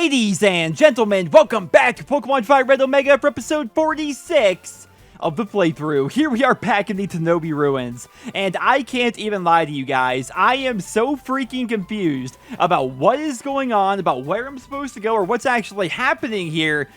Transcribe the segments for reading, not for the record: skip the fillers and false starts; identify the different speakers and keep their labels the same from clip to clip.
Speaker 1: Ladies and gentlemen, welcome back to Pokemon Fire Red Omega for episode 46 of the playthrough. Here we are back in the Tanoby ruins, and I can't even lie to you guys. I am so freaking confused about what is going on, about where I'm supposed to go, or what's actually happening here.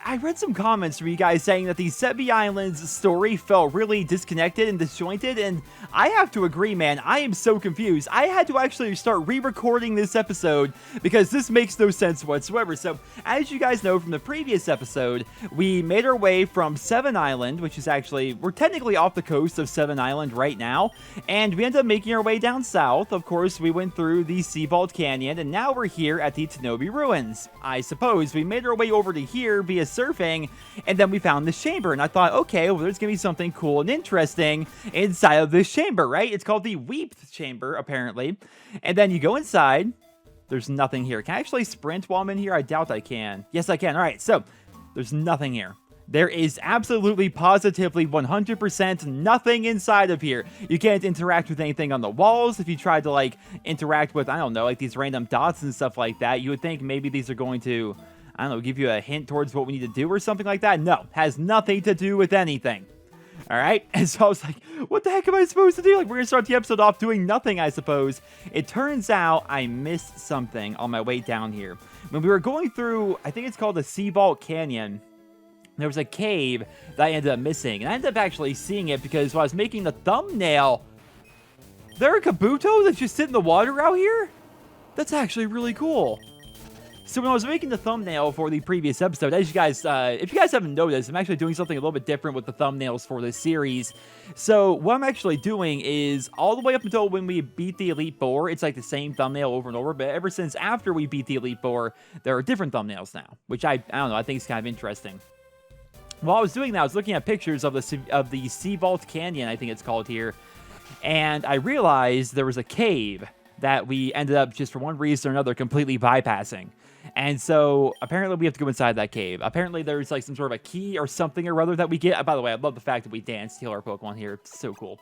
Speaker 1: I read some comments from you guys saying that the Seppi Islands story felt really disconnected and disjointed, and I have to agree, man. I am so confused. I had to actually start re-recording this episode because this makes no sense whatsoever. So, as you guys know from the previous episode, we made our way from Seven Island, which is actually, we're technically off the coast of Seven Island right now, and we ended up making our way down south. Of course, we went through the Sea Vault Canyon, and now we're here at the Tanoby ruins. I suppose we made our way over to here via surfing, and then we found this chamber, and I thought, okay, well, there's gonna be something cool and interesting inside of this chamber, right? It's called the Weep Chamber, apparently. And then you go inside. There's nothing here. Can I actually sprint while I'm in here? I doubt I can. Yes, I can. All right, so there's nothing here. There is absolutely, positively, 100% nothing inside of here. You can't interact with anything on the walls. If you tried to, like, interact with, I don't know, like these random dots and stuff like that, you would think maybe these are going to, I don't know, give you a hint towards what we need to do or something like that. No, has nothing to do with anything. All right, and so I was like, what the heck am I supposed to do? Like, we're gonna start the episode off doing nothing, I suppose. It turns out I missed something on my way down here. When we were going through, I think it's called the Sea Vault Canyon, there was a cave that I ended up missing. And I ended up actually seeing it because while I was making the thumbnail, there are Kabuto that just sit in the water out here? That's actually really cool. So when I was making the thumbnail for the previous episode, as you guys, if you guys haven't noticed, I'm actually doing something a little bit different with the thumbnails for this series. So what I'm actually doing is all the way up until when we beat the Elite Four, it's like the same thumbnail over and over. But ever since after we beat the Elite Four, there are different thumbnails now, which I don't know, I think it's kind of interesting. While I was doing that, I was looking at pictures of the Sea Vault Canyon, I think it's called here, and I realized there was a cave that we ended up just for one reason or another completely bypassing. And so, apparently we have to go inside that cave. Apparently there's like some sort of a key or something or other that we get. By the way, I love the fact that we dance to heal our Pokemon here. It's so cool.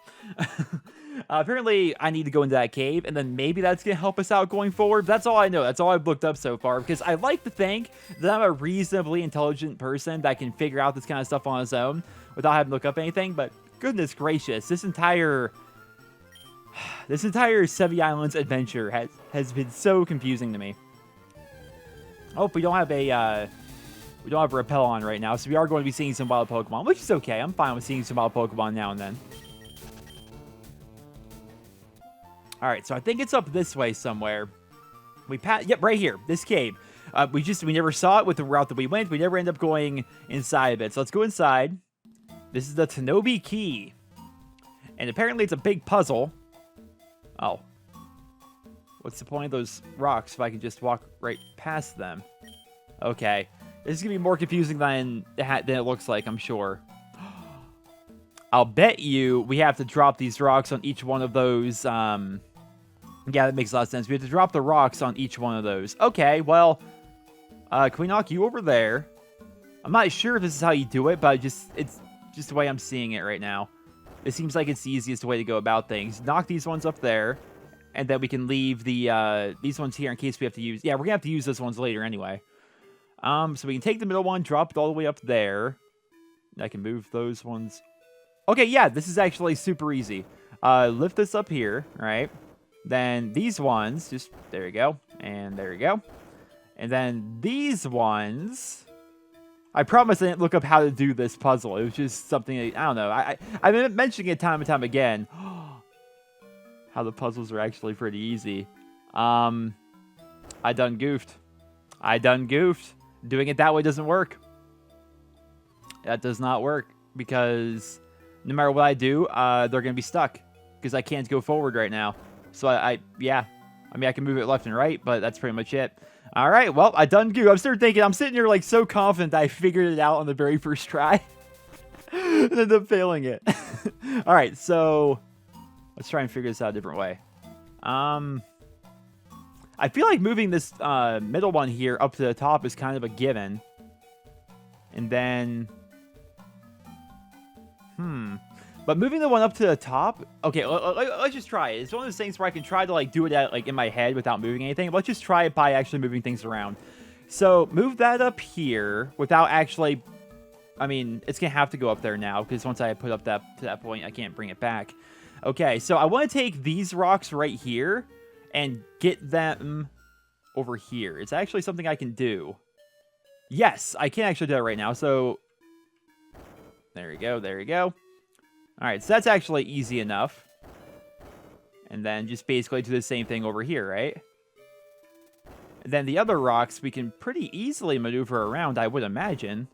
Speaker 1: Apparently, I need to go into that cave, and then maybe that's going to help us out going forward. That's all I know. That's all I've looked up so far, because I like to think that I'm a reasonably intelligent person that can figure out this kind of stuff on his own without having to look up anything. But goodness gracious, this entire Seppi Islands adventure has been so confusing to me. Oh, we don't have a repel on right now, so we are going to be seeing some wild Pokemon, which is okay. I'm fine with seeing some wild Pokemon now and then. All right, so I think it's up this way somewhere. Yep, right here, this cave. We never saw it with the route that we went. We never end up going inside of it. So let's go inside. This is the Tanoby Key, and apparently it's a big puzzle. Oh. What's the point of those rocks if I can just walk right past them? Okay. This is going to be more confusing than it looks like, I'm sure. I'll bet you we have to drop these rocks on each one of those. Yeah, that makes a lot of sense. We have to drop the rocks on each one of those. Okay, well, can we knock you over there? I'm not sure if this is how you do it, but it's just the way I'm seeing it right now. It seems like it's the easiest way to go about things. Knock these ones up there. And then we can leave these ones here in case we have to use... Yeah, we're going to have to use those ones later anyway. So we can take the middle one, drop it all the way up there. I can move those ones. Okay, yeah, this is actually super easy. Lift this up here, right? Then these ones, just... There you go. And there you go. And then these ones... I promise I didn't look up how to do this puzzle. It was just something... I don't know. I've been mentioning it time and time again. How the puzzles are actually pretty easy. I done goofed. Doing it that way doesn't work. That does not work. Because no matter what I do, they're going to be stuck. Because I can't go forward right now. So yeah. I mean, I can move it left and right, but that's pretty much it. Alright, well, I done goofed. I'm sitting here like so confident that I figured it out on the very first try. And ended up failing it. Alright, so... Let's try and figure this out a different way. I feel like moving this middle one here up to the top is kind of a given. And then... But moving the one up to the top... Okay, let's just try it. It's one of those things where I can try to like do it in my head without moving anything. Let's just try it by actually moving things around. So move that up here without actually... I mean, it's going to have to go up there now because once I put up to that point, I can't bring it back. Okay, so I want to take these rocks right here and get them over here. It's actually something I can do. Yes, I can actually do that right now. So there we go. There we go. All right, so that's actually easy enough. And then just basically do the same thing over here, right? And then the other rocks we can pretty easily maneuver around, I would imagine.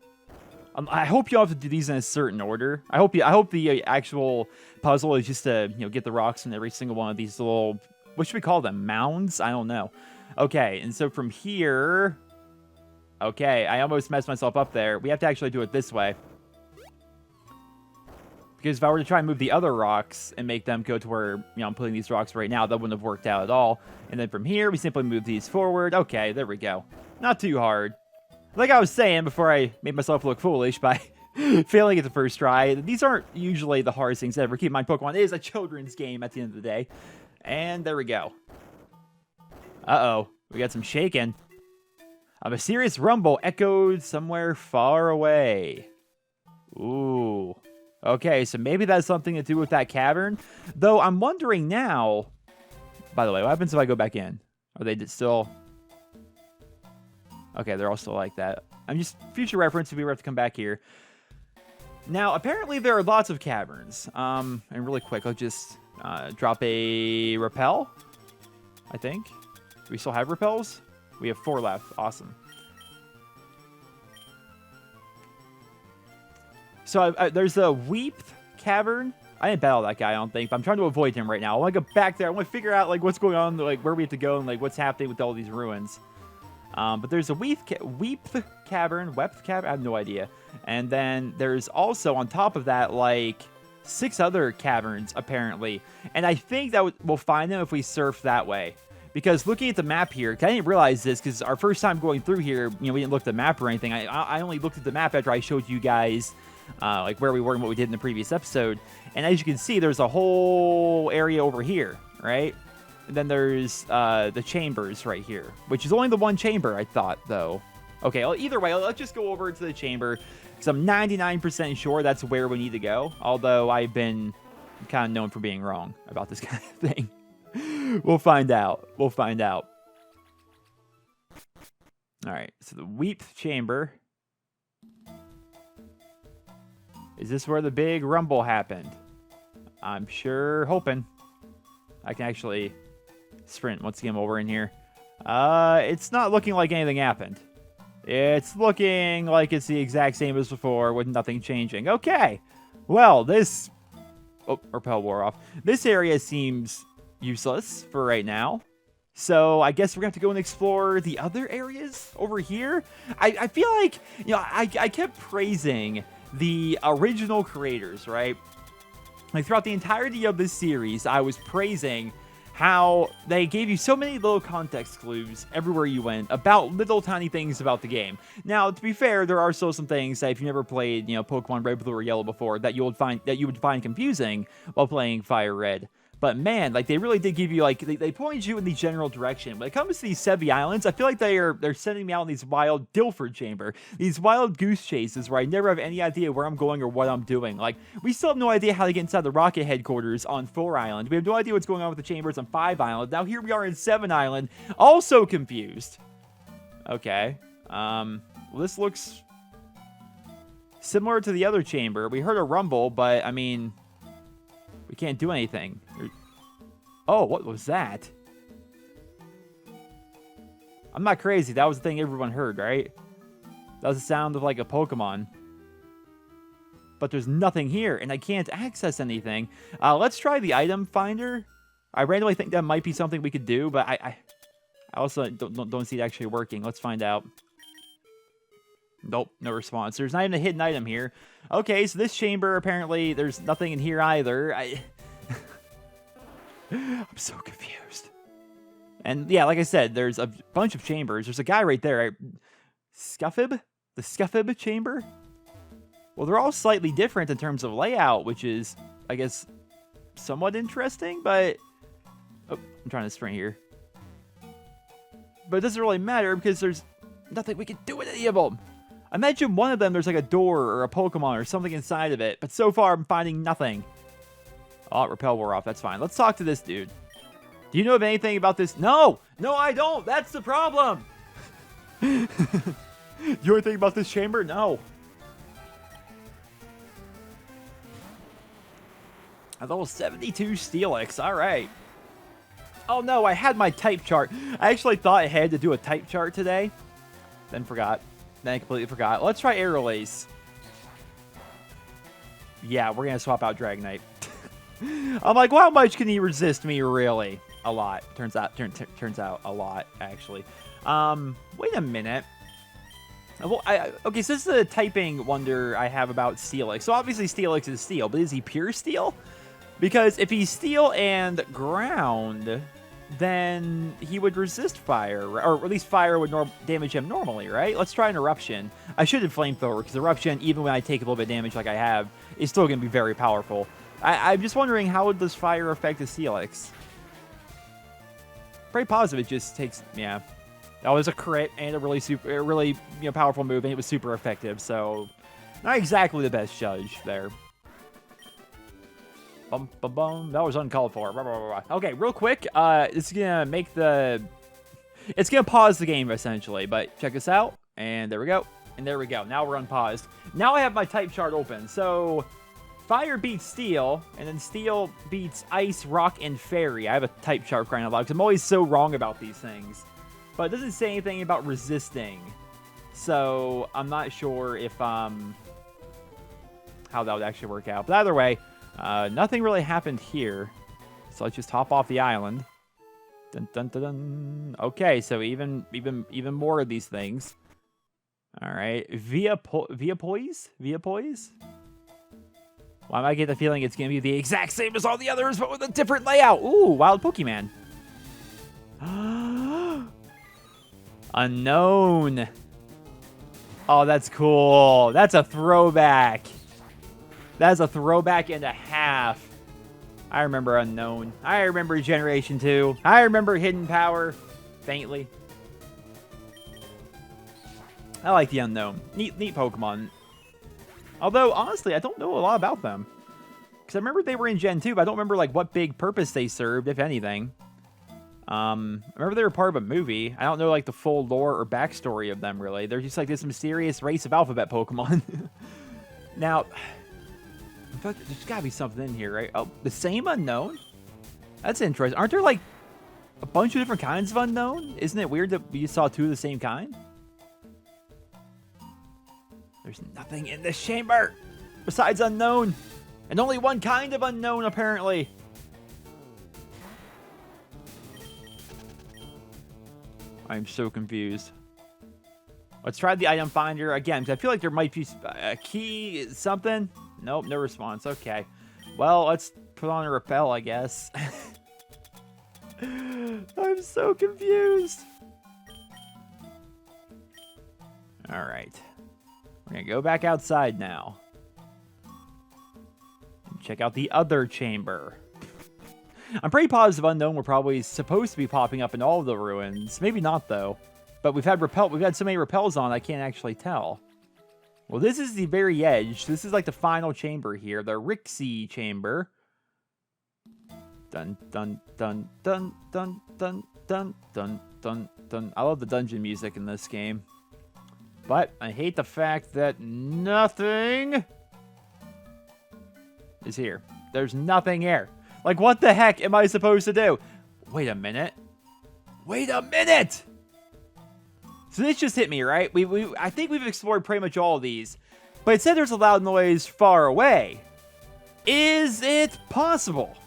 Speaker 1: I hope you don't have to do these in a certain order. I hope the actual puzzle is just to, you know, get the rocks in every single one of these little, what should we call them? Mounds? I don't know. Okay, and so from here, okay, I almost messed myself up there. We have to actually do it this way. Because if I were to try and move the other rocks and make them go to where, you know, I'm putting these rocks right now, that wouldn't have worked out at all. And then from here, we simply move these forward. Okay, there we go. Not too hard. Like I was saying before I made myself look foolish by failing at the first try, these aren't usually the hardest things ever. Keep in mind, Pokemon is a children's game at the end of the day. And there we go. Uh-oh. We got some shaking. A mysterious rumble echoed somewhere far away. Ooh. Okay, so maybe that's something to do with that cavern. Though I'm wondering now... By the way, what happens if I go back in? Are they still... Okay, they're all still like that. I'm just... Future reference if we were to come back here. Now, apparently there are lots of caverns. And really quick, I'll just drop a repel. I think. Do we still have repels? We have 4 left. Awesome. So there's a Weep Cavern. I didn't battle that guy, I don't think, but I'm trying to avoid him right now. I want to go back there. I want to figure out like what's going on, like where we have to go, and like what's happening with all these ruins. But there's a Weep Cavern, I have no idea. And then there's also on top of that like 6 other caverns apparently, and I think that we'll find them if we surf that way. Because looking at the map here, I didn't realize this because our first time going through here, you know, we didn't look at the map or anything. I only looked at the map after I showed you guys like where we were and what we did in the previous episode. And as you can see, there's a whole area over here, right? And then there's the chambers right here, which is only the one chamber, I thought, though. Okay, well, either way, let's just go over to the chamber because I'm 99% sure that's where we need to go. Although I've been kind of known for being wrong about this kind of thing. We'll find out. We'll find out. All right, so the Weep Chamber. Is this where the big rumble happened? I'm sure hoping. I can actually sprint once again while we're in here. It's not looking like anything happened. It's looking like it's the exact same as before with nothing changing. Okay. Well, this... Oh, repel wore off. This area seems useless for right now. So I guess we're going to have to go and explore the other areas over here. I feel like, you know, I kept praising the original creators, right? Like throughout the entirety of this series, I was praising how they gave you so many little context clues everywhere you went about little tiny things about the game. Now, to be fair, there are still some things that if you never played, you know, Pokemon Red, Blue, or Yellow before, that you would find confusing while playing Fire Red. But man, like they really did give you like they pointed you in the general direction. When it comes to these Sevi Islands, I feel like they're sending me out in these wild Dilford Chamber, these wild goose chases where I never have any idea where I'm going or what I'm doing. Like we still have no idea how to get inside the Rocket headquarters on 4 Island. We have no idea what's going on with the chambers on 5 Island. Now here we are in 7 Island, also confused. Okay, well, this looks similar to the other chamber. We heard a rumble, but I mean, we can't do anything. Oh, what was that? I'm not crazy. That was the thing everyone heard, right? That was the sound of like a Pokemon. But there's nothing here, and I can't access anything. Let's try the item finder. I randomly think that might be something we could do, but I also don't see it actually working. Let's find out. Nope, no response. There's not even a hidden item here. Okay, so this chamber, apparently, there's nothing in here either. I'm so confused. And yeah, like I said, there's a bunch of chambers. There's a guy right there. Right? Scuffib? The Scuffib chamber? Well, they're all slightly different in terms of layout, which is, I guess, somewhat interesting, but... Oh, I'm trying to sprint here. But it doesn't really matter because there's nothing we can do with any of them. I imagine one of them there's like a door or a Pokemon or something inside of it, but so far I'm finding nothing. Oh, repel wore off. That's fine. Let's talk to this dude. Do you know of anything about this? No! No, I don't! That's the problem! You know anything about this chamber? No. A level 72 Steelix. Alright. Oh no, I had my type chart. I actually thought I had to do a type chart today. Then forgot. Then I completely forgot. Let's try Air Release. Yeah, we're gonna swap out Dragonite. I'm like, well, how much can he resist me, really? A lot. Turns out a lot, actually. Wait a minute. Well, okay, so this is a typing wonder I have about Steelix. So obviously Steelix is steel, but is he pure steel? Because if he's steel and ground, then he would resist fire, or at least fire would damage him normally, right? Let's try an Eruption. I should have Flamethrower, because Eruption, even when I take a little bit of damage like I have, is still going to be very powerful. I'm just wondering, how would this fire affect the Steelix? Pretty positive it just takes, yeah. That was a crit and a really powerful move, and it was super effective, so not exactly the best judge there. Bum, bum, bum. That was uncalled for. Blah, blah, blah, blah. Okay, real quick, it's gonna make it's gonna pause the game essentially, but check this out, and there we go, and there we go. Now we're unpaused. Now I have my type chart open, so fire beats steel, and then steel beats ice, rock, and fairy. I have a type chart crying out loud, because I'm always so wrong about these things. But it doesn't say anything about resisting, so I'm not sure if how that would actually work out. But either way, nothing really happened here, so let's just hop off the island. Dun, dun, dun, dun. Okay, so even more of these things. All right, via poise. Why am I getting the feeling it's gonna be the exact same as all the others, but with a different layout? Ooh, wild Pokemon. Unknown. Oh, that's cool. That's a throwback. That's a throwback and a half. I remember Unknown. I remember Generation 2. I remember Hidden Power. Faintly. I like the Unknown. Neat Pokemon. Although, honestly, I don't know a lot about them. Because I remember they were in Gen 2, but I don't remember like what big purpose they served, if anything. I remember they were part of a movie. I don't know like the full lore or backstory of them, really. They're just like this mysterious race of alphabet Pokemon. Now, there's gotta be something in here, right? Oh, the same Unknown? That's interesting. Aren't there like a bunch of different kinds of Unknown? Isn't it weird that we saw two of the same kind? There's nothing in this chamber besides Unknown. And only one kind of Unknown, apparently. I'm so confused. Let's try the item finder again, because I feel like there might be a key, something. Nope, no response. Okay. Well, let's put on a repel, I guess. I'm so confused. All right. We're going to go back outside now. And check out the other chamber. I'm pretty positive Unknown were probably supposed to be popping up in all of the ruins. Maybe not, though. But we've had so many repels on, I can't actually tell. Well, this is the very edge. This is like the final chamber here. The Rixie chamber. Dun, dun, dun, dun, dun, dun, dun, dun, dun, dun. I love the dungeon music in this game. But I hate the fact that nothing is here. There's nothing here. Like, what the heck am I supposed to do? Wait a minute. Wait a minute! So this just hit me, right? I think we've explored pretty much all of these. But it said there's a loud noise far away. Is it possible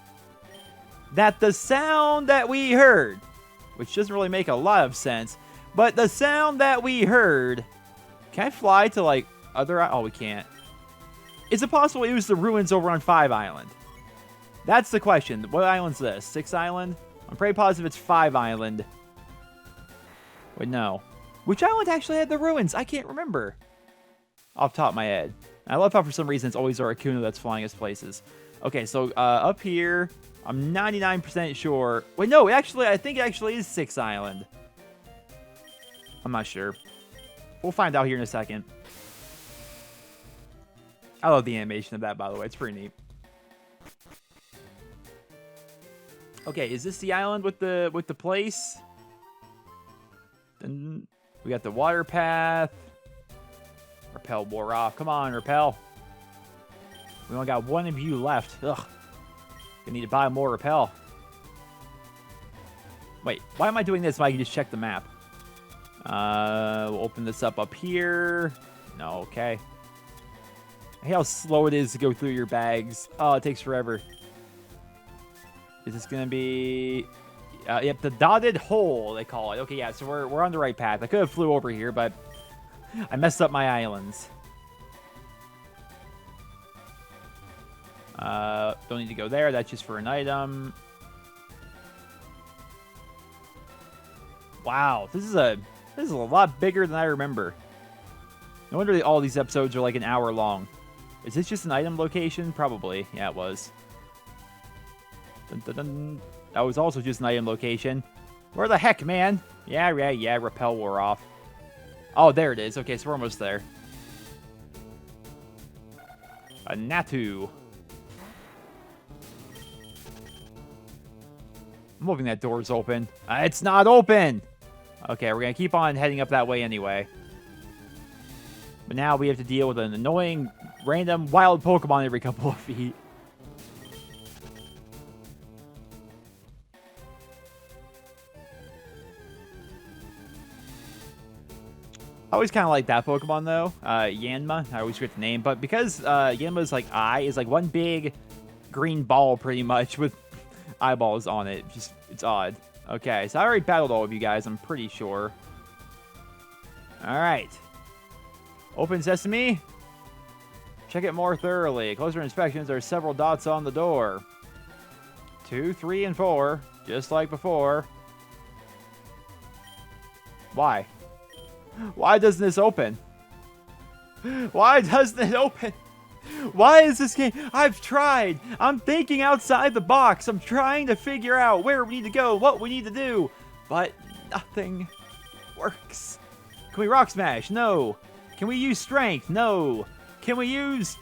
Speaker 1: that the sound that we heard, which doesn't really make a lot of sense, but the sound that we heard... Can I fly to, like, other... Oh, we can't. Is it possible it was the ruins over on 5 Island? That's the question. What island's this? 6 Island? I'm pretty positive it's 5 Island. Wait, no. Which island actually had the ruins? I can't remember. Off the top of my head. I love how for some reason it's always a Articuno that's flying us places. Okay, so up here, I'm 99% sure. Wait, no, actually, I think it actually is 6 Island. I'm not sure. We'll find out here in a second. I love the animation of that, by the way. It's pretty neat. Okay, is this the island with the place? Then we got the water path. Repel wore off. Come on, Repel. We only got one of you left. Ugh. We need to buy more Repel. Wait, why am I doing this? Why can just check the map? We'll open this up here. No, okay. Hey, how slow it is to go through your bags. Oh, it takes forever. Is this gonna be... yep, the dotted hole, they call it. Okay, yeah, so we're on the right path. I could have flew over here, but I messed up my islands. Don't need to go there. That's just for an item. Wow, this is a lot bigger than I remember. No wonder all these episodes are like an hour long. Is this just an item location? Probably. Yeah, it was. Dun, dun, dun. That was also just an item location. Where the heck, man? Yeah, Repel wore off. Oh, there it is. Okay, so we're almost there. A Natu. I'm hoping that door's open. It's not open! Okay, we're going to keep on heading up that way anyway. But now we have to deal with an annoying, random, wild Pokemon every couple of feet. I always kind of like that Pokemon, though. Yanma. I always forget the name. But because Yanma's like eye is like one big green ball, pretty much, with eyeballs on it. Just, it's odd. Okay, so I already battled all of you guys, I'm pretty sure. Alright. Open sesame. Check it more thoroughly. Closer inspections, there are several dots on the door. 2, 3, and 4. Just like before. Why? Why doesn't this open? Why doesn't it open? Why is this game? I've tried. I'm thinking outside the box. I'm trying to figure out where we need to go, what we need to do. But nothing works. Can we rock smash? No. Can we use strength? No. Can we use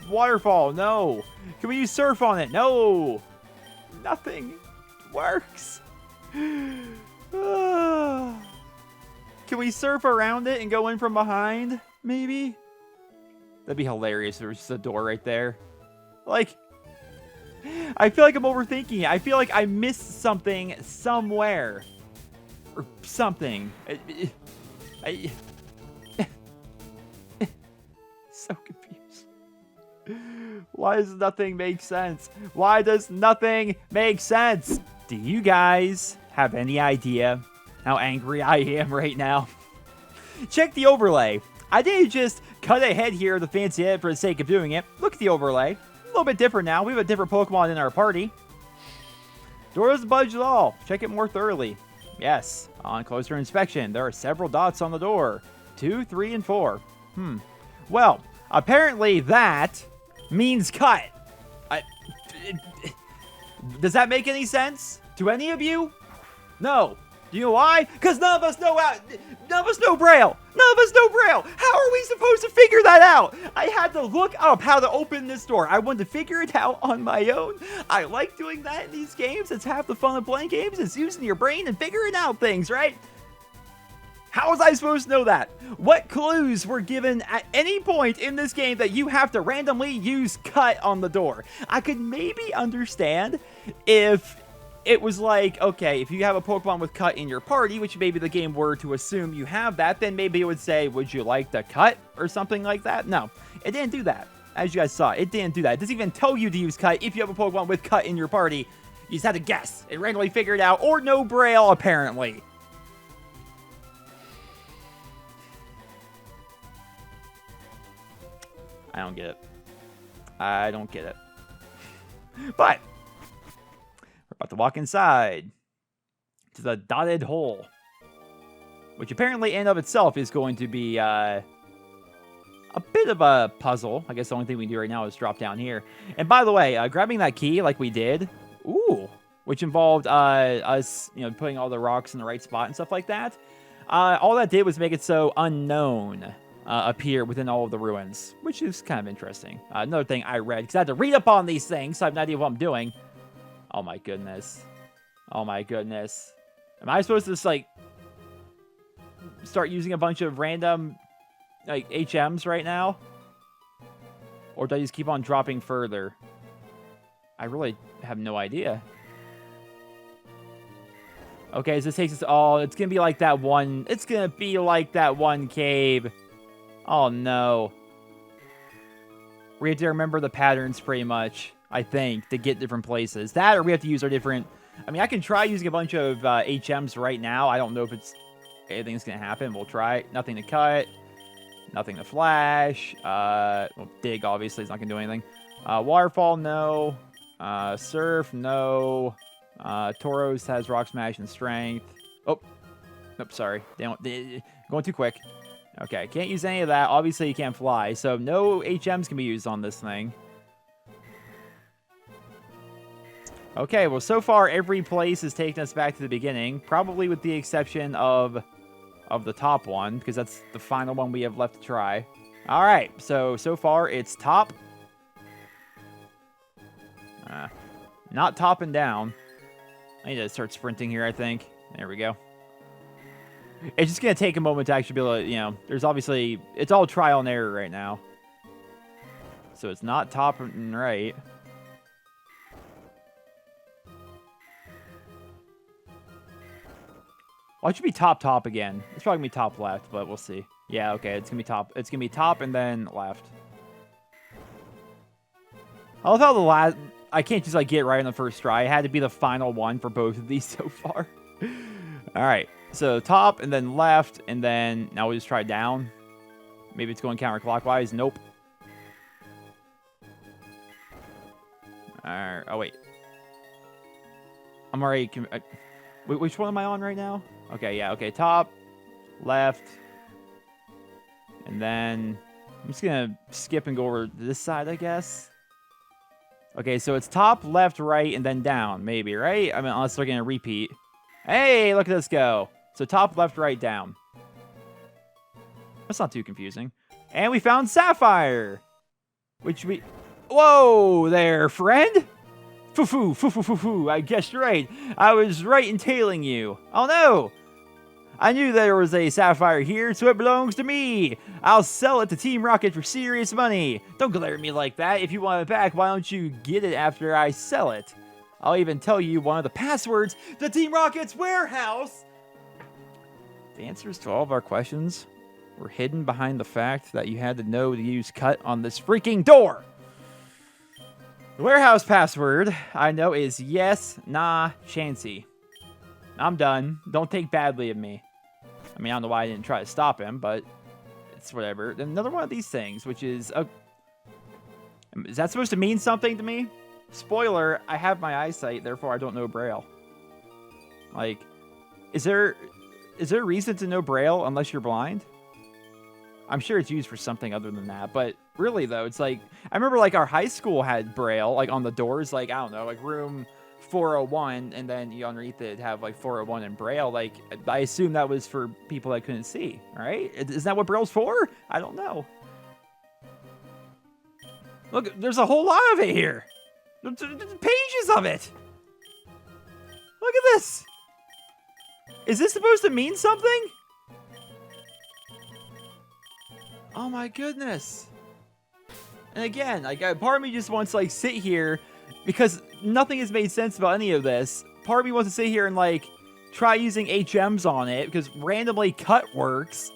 Speaker 1: waterfall? No. Can we use surf on it? No. Nothing works. Can we surf around it and go in from behind? Maybe? That'd be hilarious if there was just a door right there. Like, I feel like I'm overthinking it. I feel like I missed something somewhere. Or something. So confused. Why does nothing make sense? Why does nothing make sense? Do you guys have any idea how angry I am right now? Check the overlay. I didn't just cut ahead here the fancy edit for the sake of doing it. Look at the overlay. A little bit different now. We have a different Pokemon in our party. Door doesn't budge at all. Check it more thoroughly. Yes, on closer inspection, there are several dots on the door. 2, 3, and 4. Well, apparently that means cut. Does that make any sense to any of you? No. Do you know why? Because none of us know Braille. None of us know Braille. How are we supposed to figure that out? I had to look up how to open this door. I wanted to figure it out on my own. I like doing that in these games. It's half the fun of playing games. It's using your brain and figuring out things, right? How was I supposed to know that? What clues were given at any point in this game that you have to randomly use cut on the door? I could maybe understand if it was like, okay, if you have a Pokemon with cut in your party, which maybe the game were to assume you have that, then maybe it would say, would you like the cut or something like that? No, it didn't do that. As you guys saw, it didn't do that. It doesn't even tell you to use cut if you have a Pokemon with cut in your party. You just have to guess and randomly figure it out, or no Braille, apparently. I don't get it. I don't get it. But we're about to walk inside to the dotted hole, which apparently in and of itself is going to be a bit of a puzzle. I guess the only thing we can do right now is drop down here. And by the way, grabbing that key like we did, which involved us, putting all the rocks in the right spot and stuff like that. All that did was make it so unknown appear within all of the ruins, which is kind of interesting. Another thing I read, because I had to read up on these things, so I have no idea what I'm doing. Oh my goodness. Oh my goodness. Am I supposed to just, like, start using a bunch of random, like, HMs right now? Or do I just keep on dropping further? I really have no idea. Okay, so this takes us all... It's gonna be like that one... It's gonna be like that one cave. Oh, no. We have to remember the patterns pretty much, I think, to get different places. That, or we have to use our different... I mean, I can try using a bunch of HMs right now. I don't know if it's... anything's gonna happen. We'll try. Nothing to cut. Nothing to flash. Well, dig, obviously, is not gonna do anything. Waterfall, no. Surf, no. Tauros has Rock Smash and Strength. Oh. Nope, sorry. Going too quick. Okay, can't use any of that. Obviously, you can't fly, so no HMs can be used on this thing. Okay, well, so far, every place has taken us back to the beginning, probably with the exception of the top one, because that's the final one we have left to try. All right, so far, it's top. Not top and down. I need to start sprinting here, I think. There we go. It's just going to take a moment to actually be able to, you know, there's obviously, it's all trial and error right now. So it's not top and right. Well, it should be top again. It's probably going to be top left, but we'll see. Yeah, okay, it's going to be top. It's going to be top and then left. I love how the last... I can't just, like, get it right on the first try. It had to be the final one for both of these so far. All right. So top and then left, and then now we just try down. Maybe it's going counterclockwise. Nope. Alright. Oh, wait. I'm already... which one am I on right now? Okay, yeah. Okay, top, left, and then I'm just going to skip and go over to this side, I guess. Okay, so it's top, left, right, and then down, maybe, right? I mean, unless they're going to repeat. Hey, look at this go. So top, left, right, down. That's not too confusing. And we found Sapphire. Which we... Whoa there, friend. Foo-foo, foo-foo-foo-foo. I guessed right. I was right in tailing you. Oh, no. I knew there was a Sapphire here, so it belongs to me. I'll sell it to Team Rocket for serious money. Don't glare at me like that. If you want it back, why don't you get it after I sell it? I'll even tell you one of the passwords to Team Rocket's warehouse. The answers to all of our questions were hidden behind the fact that you had to know to use cut on this freaking door. The warehouse password, I know, is yes, nah, chancy. I'm done. Don't take badly of me. I mean, I don't know why I didn't try to stop him, but it's whatever. Then another one of these things, which is... is that supposed to mean something to me? Spoiler, I have my eyesight, therefore I don't know Braille. Like, is there a reason to know Braille unless you're blind? I'm sure it's used for something other than that, but really, though, it's like... I remember, like, our high school had Braille, like, on the doors, like, I don't know, like, room 401, and then you underneath it have, like, 401 in Braille. Like, I assume that was for people that couldn't see, right? Is that what Braille's for? I don't know. Look, there's a whole lot of it here. There's pages of it. Look at this. Is this supposed to mean something? Oh my goodness. And again, like, part of me just wants to, like, sit here because nothing has made sense about any of this. Part of me wants to sit here and, like, try using HMs on it because randomly cut works.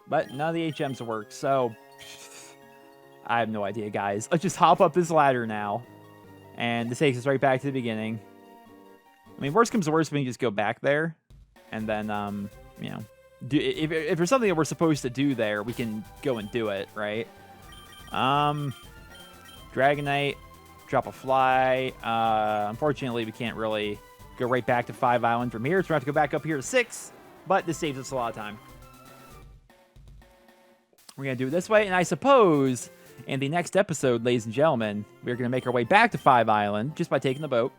Speaker 1: But none of the HMs work, so I have no idea, guys. Let's just hop up this ladder now. And this takes us right back to the beginning. I mean, worst comes to worst, we can just go back there. And then, you know, if there's something that we're supposed to do there, we can go and do it, right? Dragonite, drop a fly. Unfortunately, we can't really go right back to 5 Island from here. So we're going to have to go back up here to 6. But this saves us a lot of time. We're going to do it this way. And I suppose in the next episode, ladies and gentlemen, we're going to make our way back to 5 Island just by taking the boat.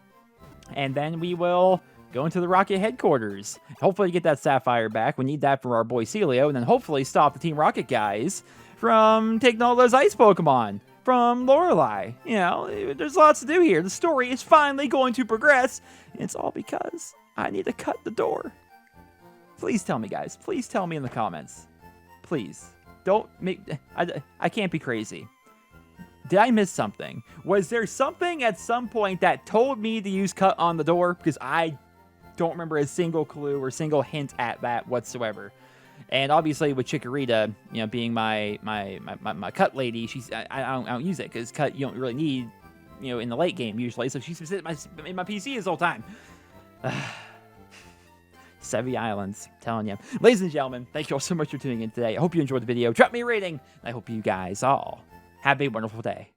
Speaker 1: and then we will go into the Rocket headquarters. Hopefully get that Sapphire back. We need that for our boy Celio, and then hopefully stop the Team Rocket guys from taking all those ice Pokemon from Lorelei. You know, there's lots to do here. The story is finally going to progress. And it's all because I need to cut the door. Please tell me, guys. Please tell me in the comments. Please. Don't make... I can't be crazy. Did I miss something? Was there something at some point that told me to use cut on the door? Because I don't remember a single clue or single hint at that whatsoever. And obviously with Chikorita, you know, being my cut lady, I don't use it because cut you don't really need, you know, in the late game usually. So she's in my PC this whole time. Sevii Islands, I'm telling you. Ladies and gentlemen, thank you all so much for tuning in today. I hope you enjoyed the video. Drop me a rating. I hope you guys all have a wonderful day.